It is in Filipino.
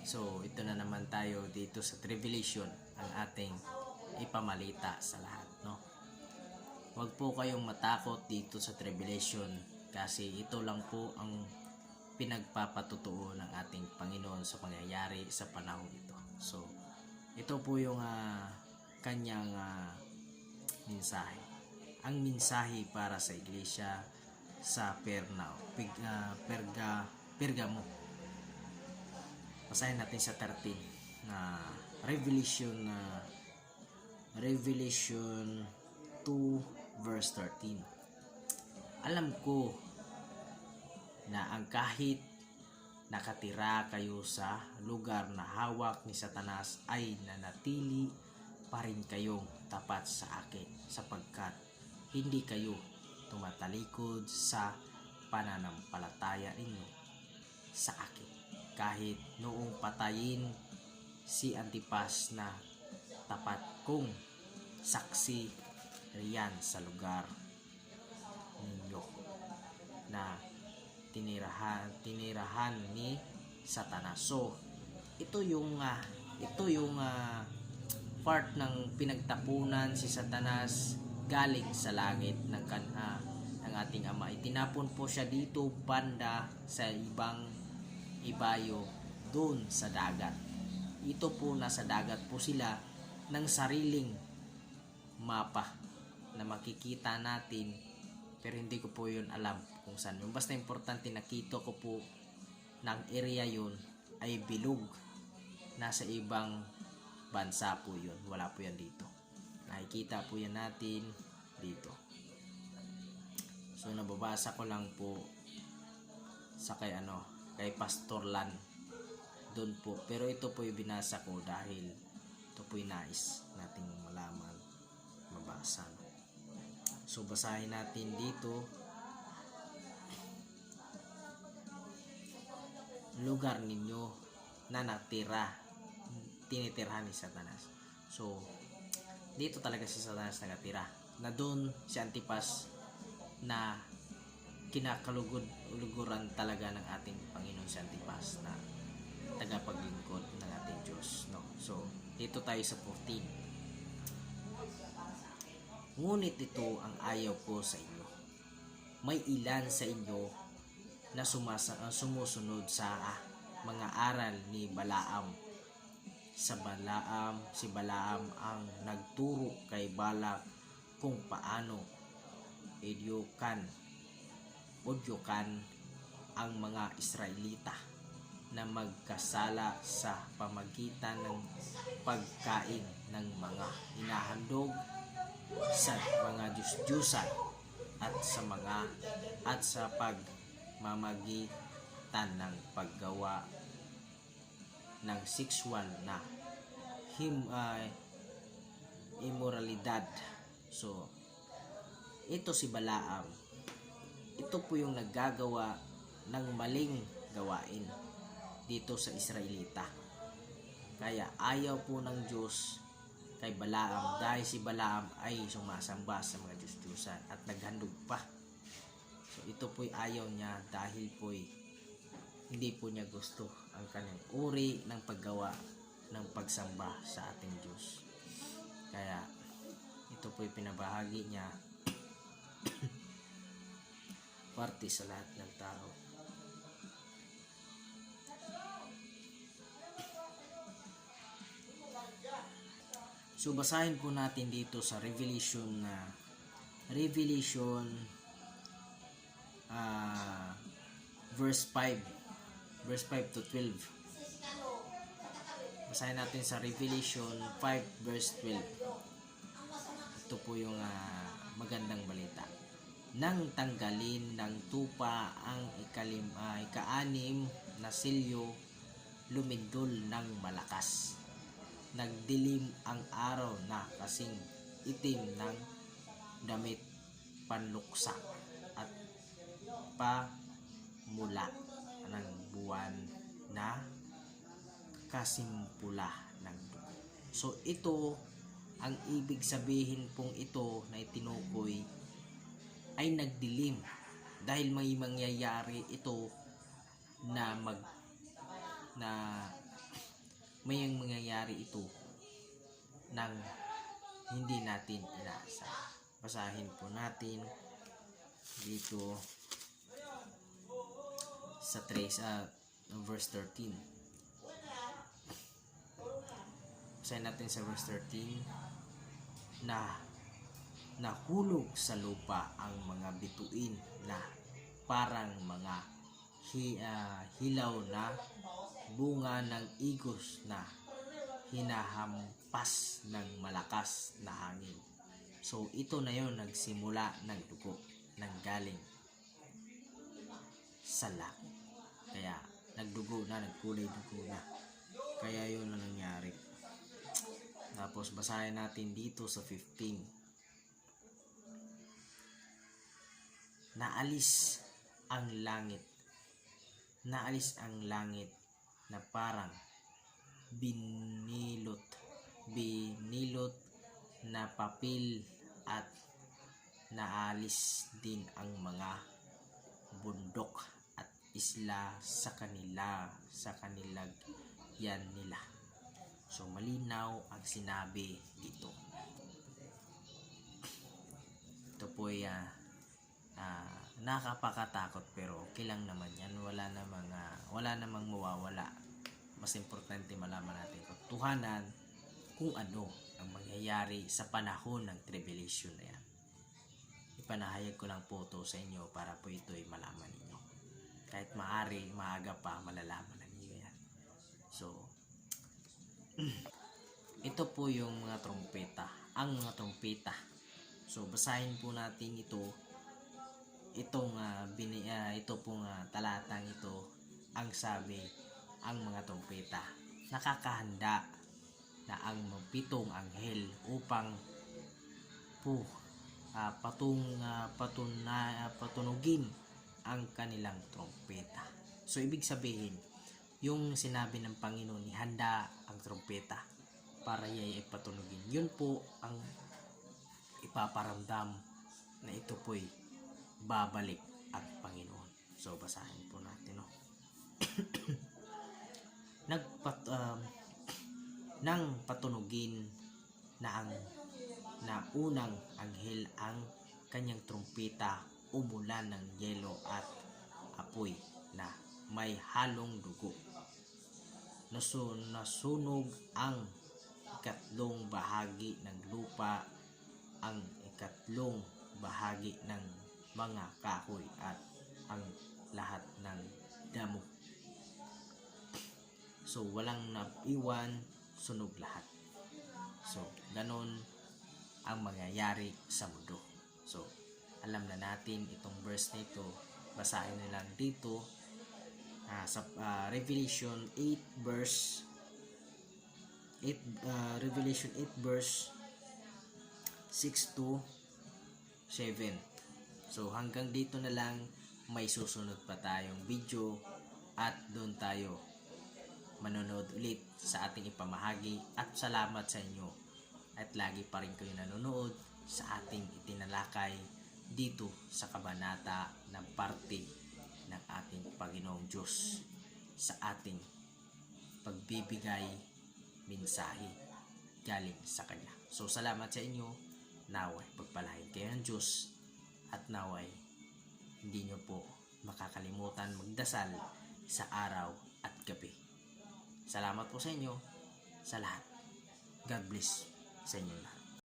So ito na naman tayo dito sa Revelation, ang ating ipamalita sa lahat, no? Huwag po kayong matakot dito sa Revelation kasi ito lang po ang pinagpapatutuo ng ating Panginoon sa pangyayari sa panahon ito. So ito po yung kanyang mensahe. Ang mensahe para sa iglesia sa Pergamo. Basahin natin sa 13 na Revelation 2 verse 13. Alam ko na ang kahit nakatira kayo sa lugar na hawak ni Satanas ay nanatili pa rin kayong tapat sa akin sapagkat hindi kayo tumatalikod sa pananampalataya ninyo sa akin. Kahit noong patayin si Antipas na tapat kong saksi riyan sa lugar ninyo na tinirahan ni Satanas. So ito yung part ng pinagtapunan si Satanas galing sa langit ng ating Ama. Itinapon po siya dito banda sa ibayo doon sa dagat. Ito po nasa dagat po sila ng sariling mapa na makikita natin, pero hindi ko po yun alam kung saan yun. Basta importante nakita ko po ng area yun ay bilog. Nasa ibang bansa po yun. Wala po yan dito. Nakikita po yan natin dito. So nababasa ko lang po sa kay Pastor Lan doon po. Pero ito po yung binasa ko dahil ito po yung nais nating malaman, mabasa. So basahin natin dito. Lugar ninyo na tinitirhan ni Satanas. So dito talaga si Satanas nagatira. Na doon si Antipas na kinakalugod-luguran talaga ng ating Panginoon si Antipas na tagapaglingkod ng ating Diyos, no? So dito tayo sa 14. Ngunit ito ang ayaw ko sa inyo. May ilan sa inyo na sumusunod sa mga aral ni Balaam. Si Balaam ang nagturo kay Balak kung paano udyokan ang mga Israelita na magkasala sa pamagitan ng pagkain ng mga hinahandog sa mga Diyos-Diyusan at sa pagmamagitan ng paggawa ng sexual na immoralidad. So ito si Balaam, ito po yung naggagawa ng maling gawain dito sa Israelita. Kaya ayaw po ng Diyos kay Balaam dahil si Balaam ay sumasamba sa mga Diyos-Diyusan at naghandog pa. So ito po'y ayaw niya dahil po'y hindi po niya gusto ang kanyang uri ng paggawa ng pagsamba sa ating Diyos. Kaya ito po'y pinabahagi niya parte sa lahat ng tao. So basahin po natin dito sa Revelation verse 5 to 12. Basahin natin sa Revelation 5 verse 12. Ito po yung magandang balita. Nang tanggalin ng tupa ang ika-6 na selyo, lumindol ng malakas. Nagdilim ang araw na kasing itim ng damit panluksa at pamula ng buwan na kasing pula ng dugo. So ito, ang ibig sabihin pong ito na itinukoy ay nagdilim dahil may mangyayari ito na may mangyayari ito nang hindi natin inaasahan. Basahin po natin dito sa verse 13. Basahin natin sa verse 13 na nahulog sa lupa ang mga bituin na parang mga hilaw na bunga ng igos na hinahampas ng malakas na hangin. So ito na yon, nagsimula ng dugo nang galing sa langit. Kaya nagdugo na, nagkulay dugo na. Kaya yun ang nangyari. Tapos basahin natin dito sa 15. Naalis ang langit na parang binilot na papel, at naalis din ang mga bundok at isla sa kanilagyan nila. So malinaw ang sinabi dito. Ito po ay nakapakatakot, pero okay lang naman yan. Wala namang mawawala. Mas importante malaman natin katotohanan kung ano ang mangyayari sa panahon ng tribulation na yan. Ipanahayag ko lang po ito sa inyo para po ito ay malaman ninyo. Kahit maaga pa, malalaman na ninyo yan. So ito po yung mga trompeta. Ang mga trompeta. So basahin po natin ito pong talatang ito. Ang sabi, ang mga trompeta nakakahanda na ang pitong anghel upang patunugin ang kanilang trompeta. So ibig sabihin, yung sinabi ng Panginoon, ihanda ang trompeta para iyay patunugin. Yun po ang ipaparamdam na ito po'y babalik ang Panginoon. So basahin po natin, no? Nang patunugin na unang anghel ang kanyang trumpeta, umulan ng yelo at apoy na may halong dugo. Nasunog ang ikatlong bahagi ng lupa, ang ikatlong bahagi ng mga kahoy at ang lahat ng damo. So walang naiwan, sunog lahat. So ganon ang mangyayari sa mundo. So alam na natin itong verse na ito. Basahin nyo lang dito sa Revelation 8 verse 6 to 7. So hanggang dito na lang. May susunod pa tayong video at doon tayo manonood ulit sa ating ipamahagi. At salamat sa inyo at lagi pa rin kayo nanonood sa ating itinalakay dito sa kabanata ng parte ng ating Panginoong Diyos sa ating pagbibigay mensahe galing sa Kanya. So salamat sa inyo. Naway pagpalain kayo ng Diyos at naway hindi nyo po makakalimutan magdasal sa araw at gabi. Salamat po sa inyo sa lahat. God bless sa inyo lahat.